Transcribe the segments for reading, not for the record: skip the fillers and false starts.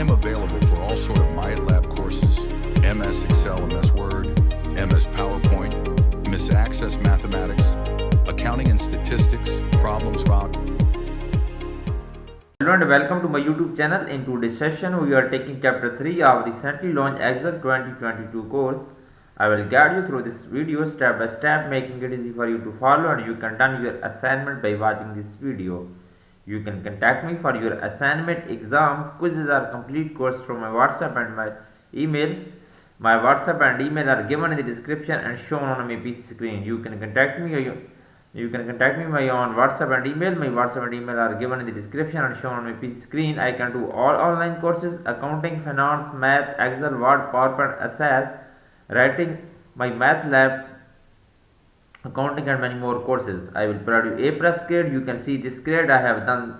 am available for all sort of MyLab courses, MS Excel, MS Word, MS PowerPoint, MS Access Mathematics, Accounting and Statistics, Problem Solving. Hello and welcome to my YouTube channel. In today's session, we are taking Chapter 3 of recently launched Excel 2022 course. I will guide you through this video step by step, making it easy for you to follow, and you can done your assignment by watching this video. You can contact me for your assignment, exam, quizzes or complete course through my WhatsApp and my email. My WhatsApp and email are given in the description and shown on my PC screen. You can contact me on WhatsApp and email. My WhatsApp and email are given in the description and shown on my PC screen. I can do all online courses: accounting, finance, math, Excel, Word, PowerPoint, essays, writing, my math lab, accounting and many more courses. I will provide you A+ grade. You can see this grade. I have done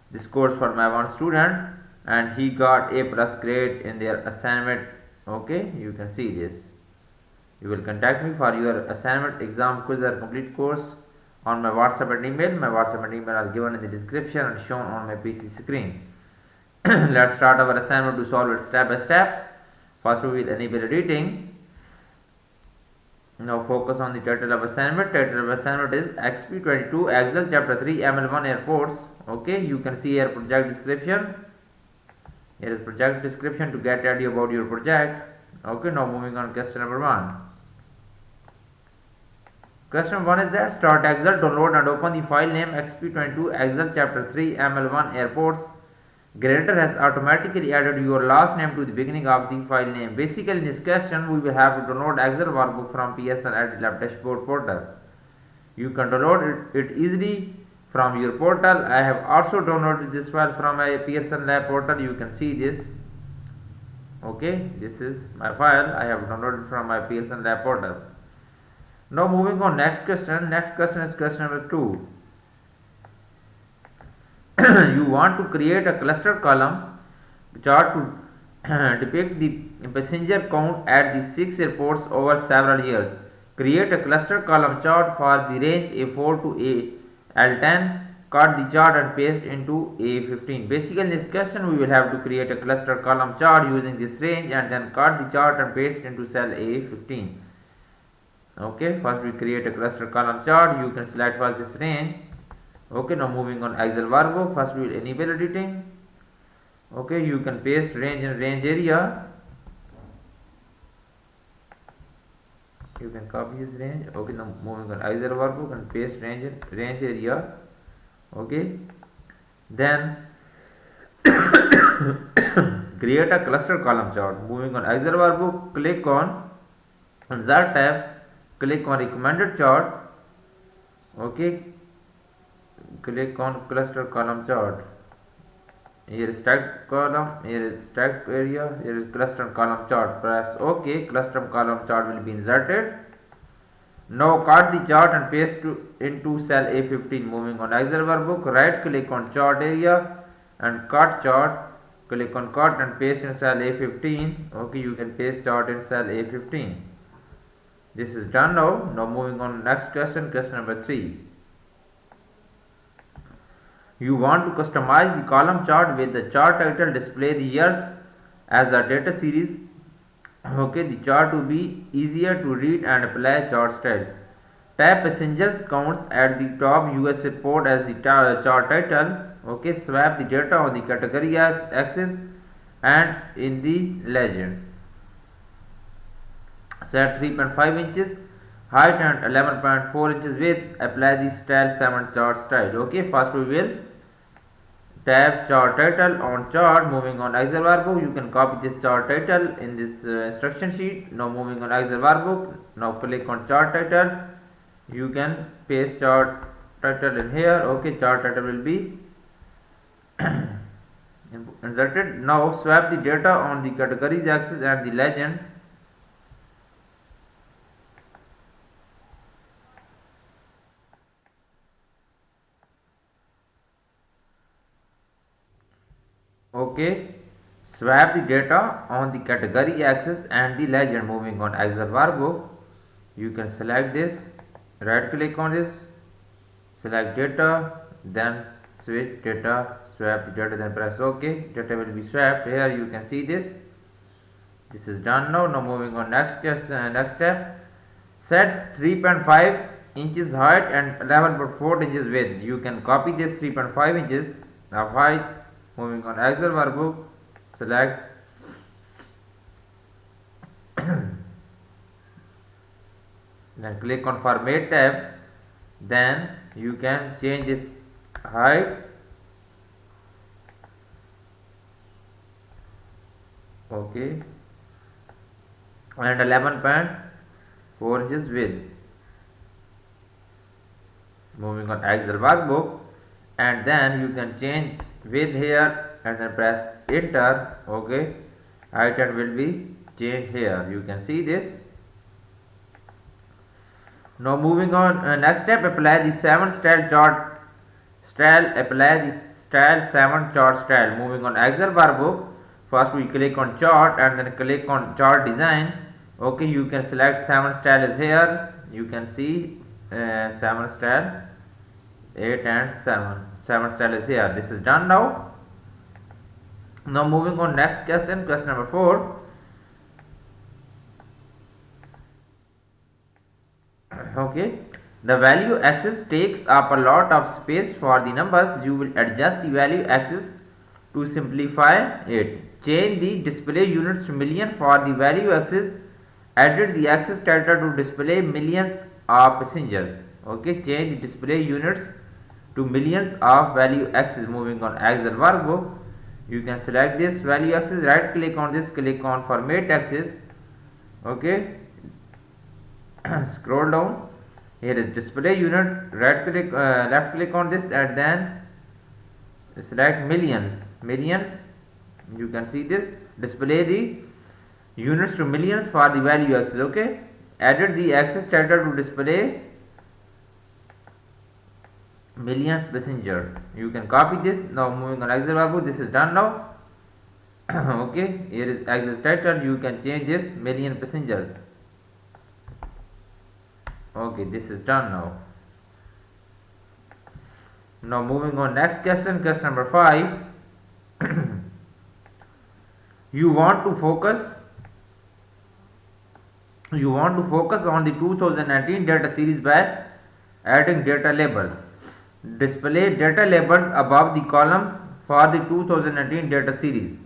this course for my one student and he got A+ grade in their assignment. Okay, you can see this. You will contact me for your assignment, exam, quiz or complete course on my WhatsApp and email. My WhatsApp and email are given in the description and shown on my PC screen. Let's start our assignment to solve it step by step. First we will enable editing. Now focus on the title of assignment. Title of assignment is Exp22 Excel Chapter 3 ML1 Airports. Okay, you can see here project description. Here is project description to get idea about your project. Okay, now moving on question number 1. Question 1 is that start Excel, download and open the file name Exp22 Excel Chapter 3 ML1 Airports. Grader has automatically added your last name to the beginning of the file name. Basically, in this question, we will have to download Excel workbook from Pearson at Lab Dashboard portal. You can download it easily from your portal. I have also downloaded this file from a Pearson Lab portal. You can see this. Okay, this is my file. I have downloaded from my Pearson Lab portal. Now moving on next question. Next question is question number 2. You want to create a cluster column chart to depict the passenger count at the 6 airports over several years. Create a cluster column chart for the range A4 to L10. Cut the chart and paste into A15. Basically, in this question, we will have to create a cluster column chart using this range and then cut the chart and paste into cell A15. Okay, first we create a cluster column chart. You can select first this range. Okay, now moving on Excel workbook. First we will enable editing. Okay, you can paste range in range area. You can copy this range. Okay, now moving on Excel workbook and paste range in range area. Okay, then create a cluster column chart. Moving on Excel workbook, click on Insert tab, click on recommended chart. Okay, click on cluster column chart. Here is stacked column, here is stacked area, here is cluster column chart. Press OK. Cluster column chart will be inserted. Now cut the chart and paste into cell A15. Moving on Excel workbook, right click on chart area and cut chart. Click on cut and paste in cell A15. Okay, you can paste chart in cell A15. This is done now. Now moving on next question, question number 3. You want to customize the column chart with the chart title display the years as a data series. Okay, the chart to be easier to read and apply chart style. Type passengers counts at the top US airport as the chart title. Okay, swap the data on the category axis and in the legend. Set 3.5 inches height and 11.4 inches width. Apply the style 7 chart style. Okay, first we will tab chart title on chart. Moving on Excel workbook, you can copy this chart title in this instruction sheet. Now moving on Excel workbook, now click on chart title. You can paste chart title in here. Okay, chart title will be inserted. Now swap the data on the categories axis and the legend. Okay, swap the data on the category axis and the legend. Moving on Excel workbook, you can select this, right click on this, select data, then switch data, swap the data, then press OK. Data will be swapped. Here you can see this. This is done now. Now moving on next step. Set 3.5 inches height and 11.4 inches width. You can copy this 3.5 inches of height. Moving on Excel workbook, select then click on format tab. Then you can change this height. Okay, and 11.4 inches width. Moving on Excel workbook, and then you can change width here and then press enter. Okay, height will be changed here. You can see this. Now moving on next step, apply the 7 style chart style. Apply the style 7 chart style. Moving on Excel workbook, first we click on chart and then click on chart design. Okay, you can select 7 style is here. You can see 7 style, 8 and 7 style is here. This is done now. Now moving on next question number 4. Okay, the value axis takes up a lot of space for the numbers. You will adjust the value axis to simplify it. Change the display units to million for the value axis. Edit the axis title to display millions of passengers. Okay, change the display units to millions of value axis. Moving on Excel workbook, you can select this value axis, right click on this, click on format axis. Okay, scroll down. Here is display unit, right click, left click on this and then select millions. You can see this, display the units to millions for the value axis. Okay, edit the axis title to display millions passenger. You can copy this. Now moving on Excel workbook, this is done now. Okay, here is axis title. You can change this million passengers. Okay, this is done now. Now moving on next question number 5. You want to focus on the 2019 data series by adding data labels. Display data labels above the columns for the 2019 data series.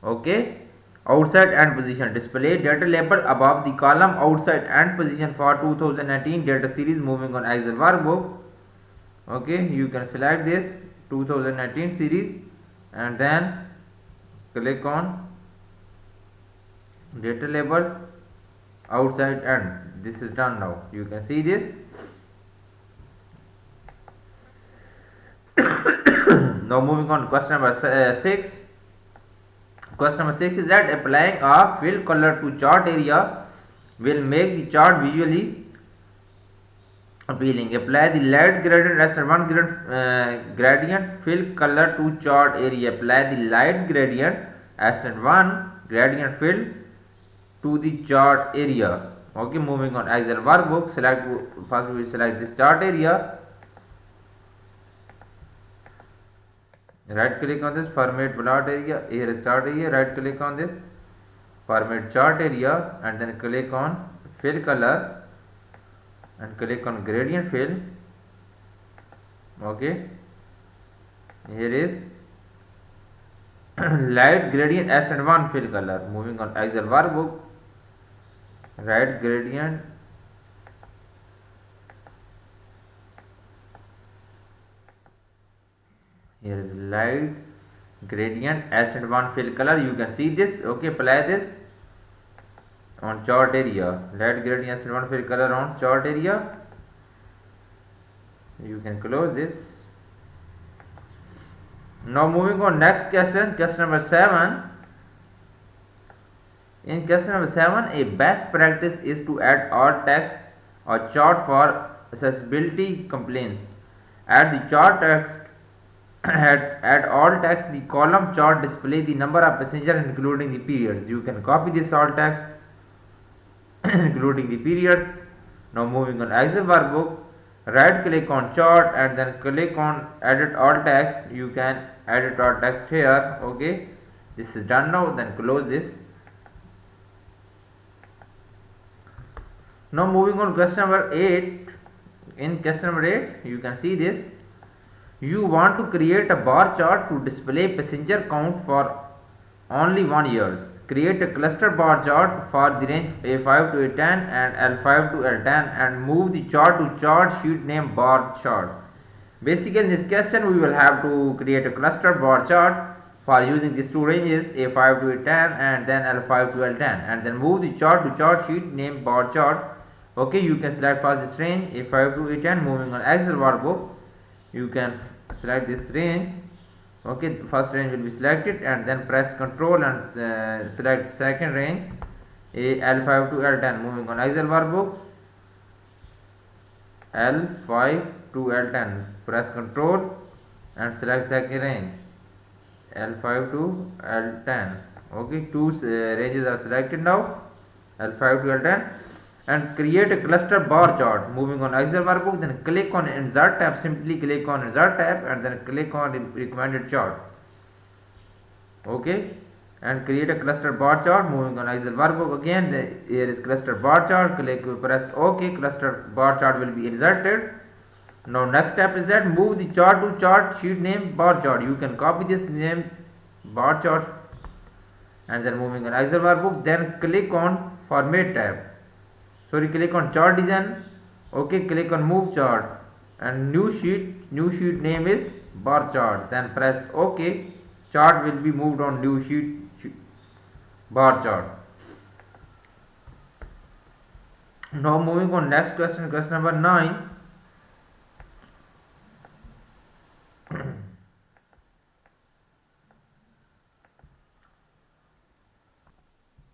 Okay, outside and position. Display data label above the column outside and position for 2019 data series. Moving on Excel workbook. Okay, you can select this 2019 series and then click on data labels outside and this is done now. You can see this. Now moving on question number 6. Question number 6 is that applying a fill color to chart area will make the chart visually appealing. Apply the light gradient S1 gradient fill color to chart area. Apply the light gradient S1 gradient fill to the chart area. Okay, moving on Excel workbook, first we will select this chart area. Right click on this, format plot area. Here is chart area. Right click on this, format chart area and then click on fill color and click on gradient fill. Okay, here is light gradient S1 fill color. Moving on Excel workbook, right gradient here is light gradient S1 fill color. You can see this. Okay, apply this on chart area. Light gradient S1 fill color on chart area. You can close this. Now moving on next question number 7. In question number 7, a best practice is to add alt text or chart for accessibility complaints. Add the chart text. Add alt text. The column chart display the number of passengers including the periods. You can copy this alt text including the periods. Now moving on Excel workbook, right click on chart and then click on edit all text. You can edit all text here. Okay, this is done now. Then close this. Now moving on question number 8. In question number 8 you can see this. You want to create a bar chart to display passenger count for only 1 year. Create a cluster bar chart for the range A5 to A10 and L5 to L10 and move the chart to chart sheet name bar chart. Basically in this question we will have to create a cluster bar chart for using these two ranges A5 to A10 and then L5 to L10 and then move the chart to chart sheet name bar chart. Okay, you can select first this range A5 to A10. Moving on Excel workbook, you can select this range. Okay, first range will be selected and then press Ctrl and select second range L5 to L10. Moving on Excel workbook, L5 to L10, press Ctrl and select second range L5 to L10. Okay, two ranges are selected now, L5 to L10, and create a cluster bar chart. Moving on Excel workbook, then click on insert tab. Simply click on insert tab and then click on the recommended chart. Okay, and create a cluster bar chart. Moving on Excel workbook, again here is cluster bar chart. Press OK. Cluster bar chart will be inserted. Now next step is that move the chart to chart sheet name bar chart. You can copy this name bar chart and then moving on Excel workbook, then click on format tab. Click on chart design. Okay, click on move chart and new sheet name is bar chart. Then press OK. Chart will be moved on new sheet bar chart. Now moving on next question, question number 9.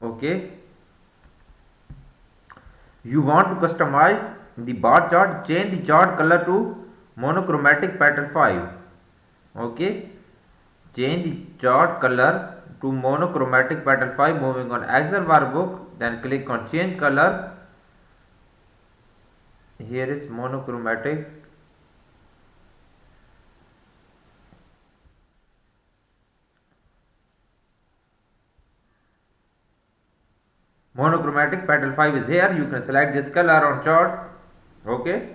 Okay, you want to customize the bar chart. Change the chart color to monochromatic pattern 5. Okay, change the chart color to monochromatic pattern 5. Moving on Excel workbook, then click on change color. Here is monochromatic. Monochromatic pattern 5 is here. You can select this color on chart. Okay,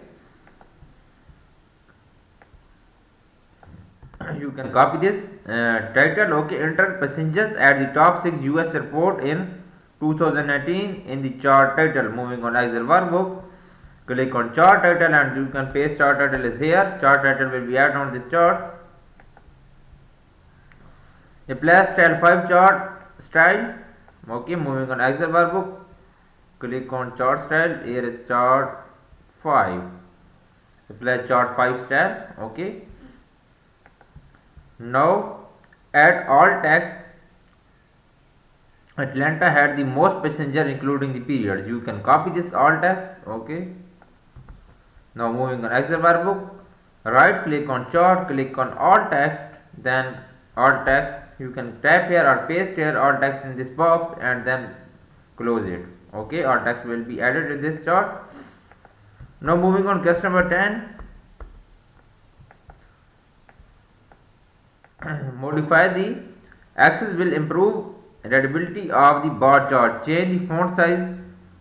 you can copy this title. Okay, enter passengers at the top 6 US airport in 2019 in the chart title. Moving on Excel workbook, click on chart title and you can paste chart title is here. Chart title will be added on this chart. Apply style 5 chart style. Okay, moving on Excel workbook, click on chart style. Here is chart 5. Apply chart 5 style. Okay, now add all text. Atlanta had the most passenger including the periods. You can copy this all text. Okay, now moving on Excel workbook, right click on chart, click on all text, then all text. You can tap here or paste here all text in this box and then close it. Okay, all text will be added in this chart. Now moving on question number 10. Modify the axis will improve readability of the bar chart. Change the font size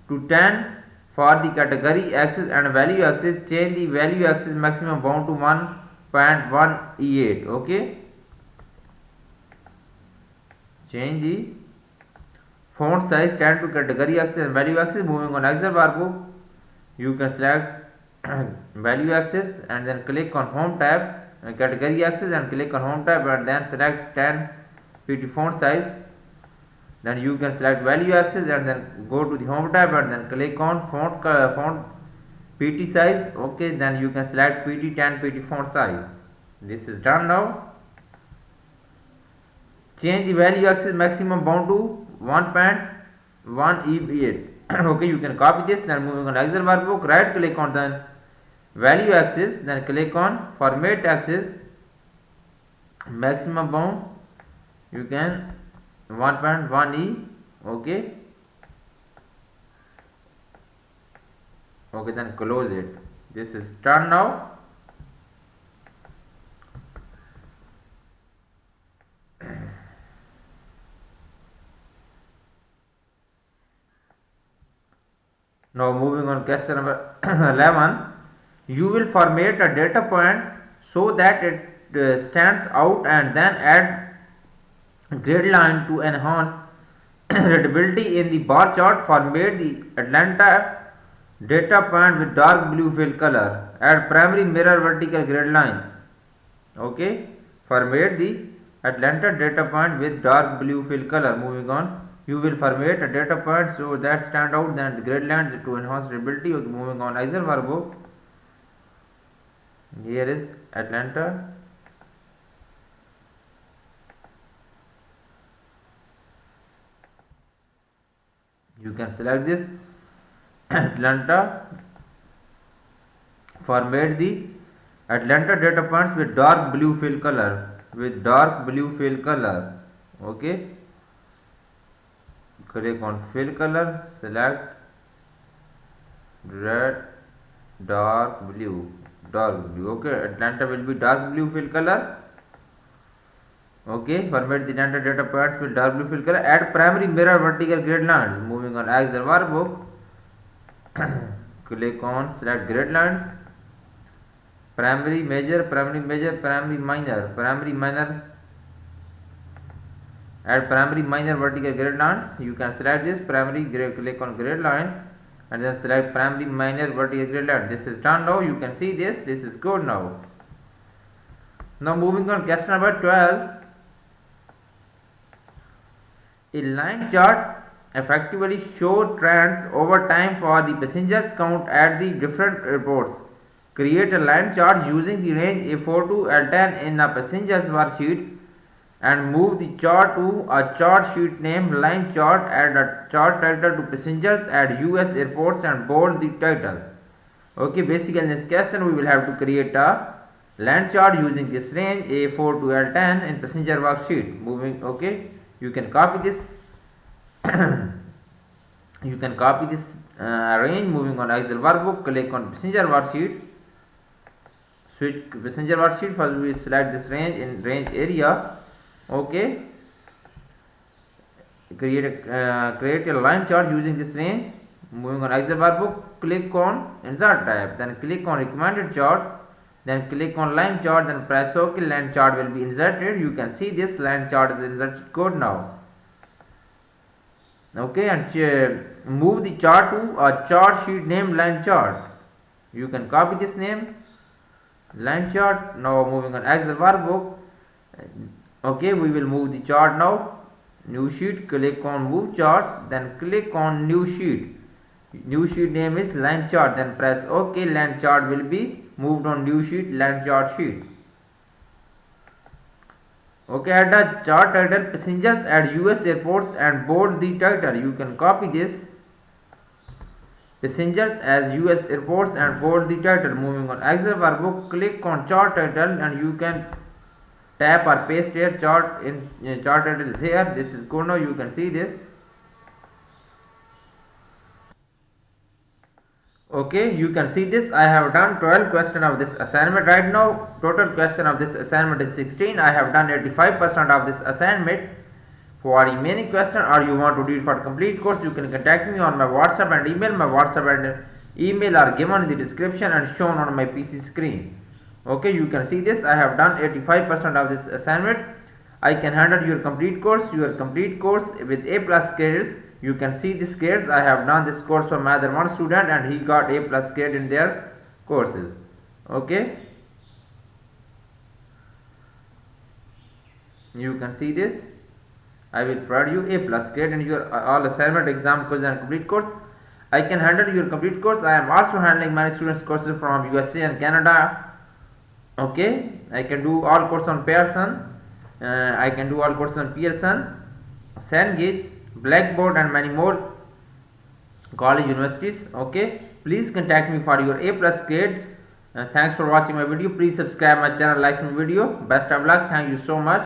to 10 for the category axis and value axis. Change the value axis maximum bound to 1.1 E8. Okay, change the font size 10 to category axis and value axis. Moving on Excel workbook, you can select value axis and then click on home tab, category axis and click on home tab and then select 10 pt font size. Then you can select value axis and then go to the home tab and then click on font pt size. Okay, then you can select pt 10 pt font size. This is done now. Change the value axis maximum bound to 1.1 E8. Okay, you can copy this. Then moving on Excel workbook, right click on the value axis, then click on format axis, maximum bound you can 1.1 E. Okay, okay, then close it. This is done now. Now moving on question number 11. You will format a data point so that it stands out and then add grid line to enhance readability in the bar chart. Format the Atlanta data point with dark blue fill color. Add primary mirror vertical grid line. Okay, format the Atlanta data point with dark blue fill color. Moving on. You will format a data point so that stand out then the grid lines to enhance readability. Okay, moving on. Excel workbook. Here is Atlanta. You can select this Atlanta. Format the Atlanta data points with dark blue fill color. Okay. Click on fill color, select red, dark blue. Okay, Atlanta will be dark blue fill color. Okay, format the Atlanta data points with dark blue fill color. Add primary mirror vertical grid lines. Moving on Excel workbook. Click on select grid lines. Primary major, primary minor. Add primary minor vertical grid lines. You can select this primary, click on grid lines and then select primary minor vertical grid line. This is done now. You can see this. This is good now. Now moving on question number 12. A line chart effectively shows trends over time for the passengers count at the different airports. Create a line chart using the range A4 to L10 in a passenger's worksheet and move the chart to a chart sheet named line chart. Add a chart title to passengers at US airports and bold the title. Okay, basically in this question we will have to create a line chart using this range A4 to L10 in passenger worksheet. Moving, okay, you can copy this range. Moving on Excel workbook, click on passenger worksheet, switch passenger worksheet. First we select this range in range area. Okay, create a line chart using this range. Moving on Excel workbook, click on insert tab, then click on recommended chart, then click on line chart, then press OK. Line chart will be inserted. You can see this line chart is inserted good now. Okay, and move the chart to a chart sheet named line chart. You can copy this name line chart. Now moving on Excel workbook. Okay, we will move the chart now. New sheet, click on move chart, then click on new sheet. New sheet name is line chart, then press OK. Line chart will be moved on new sheet, line chart sheet. Okay, add a chart title passengers at US airports and bold the title. You can copy this passengers as US airports and bold the title. Moving on Excel workbook, click on chart title and you can tap or paste here. Chart title is here. This is good now. You can see this. Okay, you can see this. I have done 12 question of this assignment right now. Total question of this assignment is 16. I have done 85% of this assignment. For remaining question or you want to do it for complete course, you can contact me on my WhatsApp and email. My WhatsApp and email are given in the description and shown on my PC screen. Okay, you can see this. I have done 85% of this assignment. I can handle your complete course with A+ grades. You can see these grades. I have done this course for my other one student and he got A+ grade in their courses. Okay, you can see this. I will provide you A+ grade in your all assignment, exam, quiz and complete course. I can handle your complete course. I am also handling many students courses from USA and Canada. Okay, I can do all courses on Pearson. I can do all courses on Pearson, Cengage, Blackboard and many more college universities. Okay, please contact me for your A+ grade. Thanks for watching my video. Please subscribe my channel, like my video. Best of luck. Thank you so much.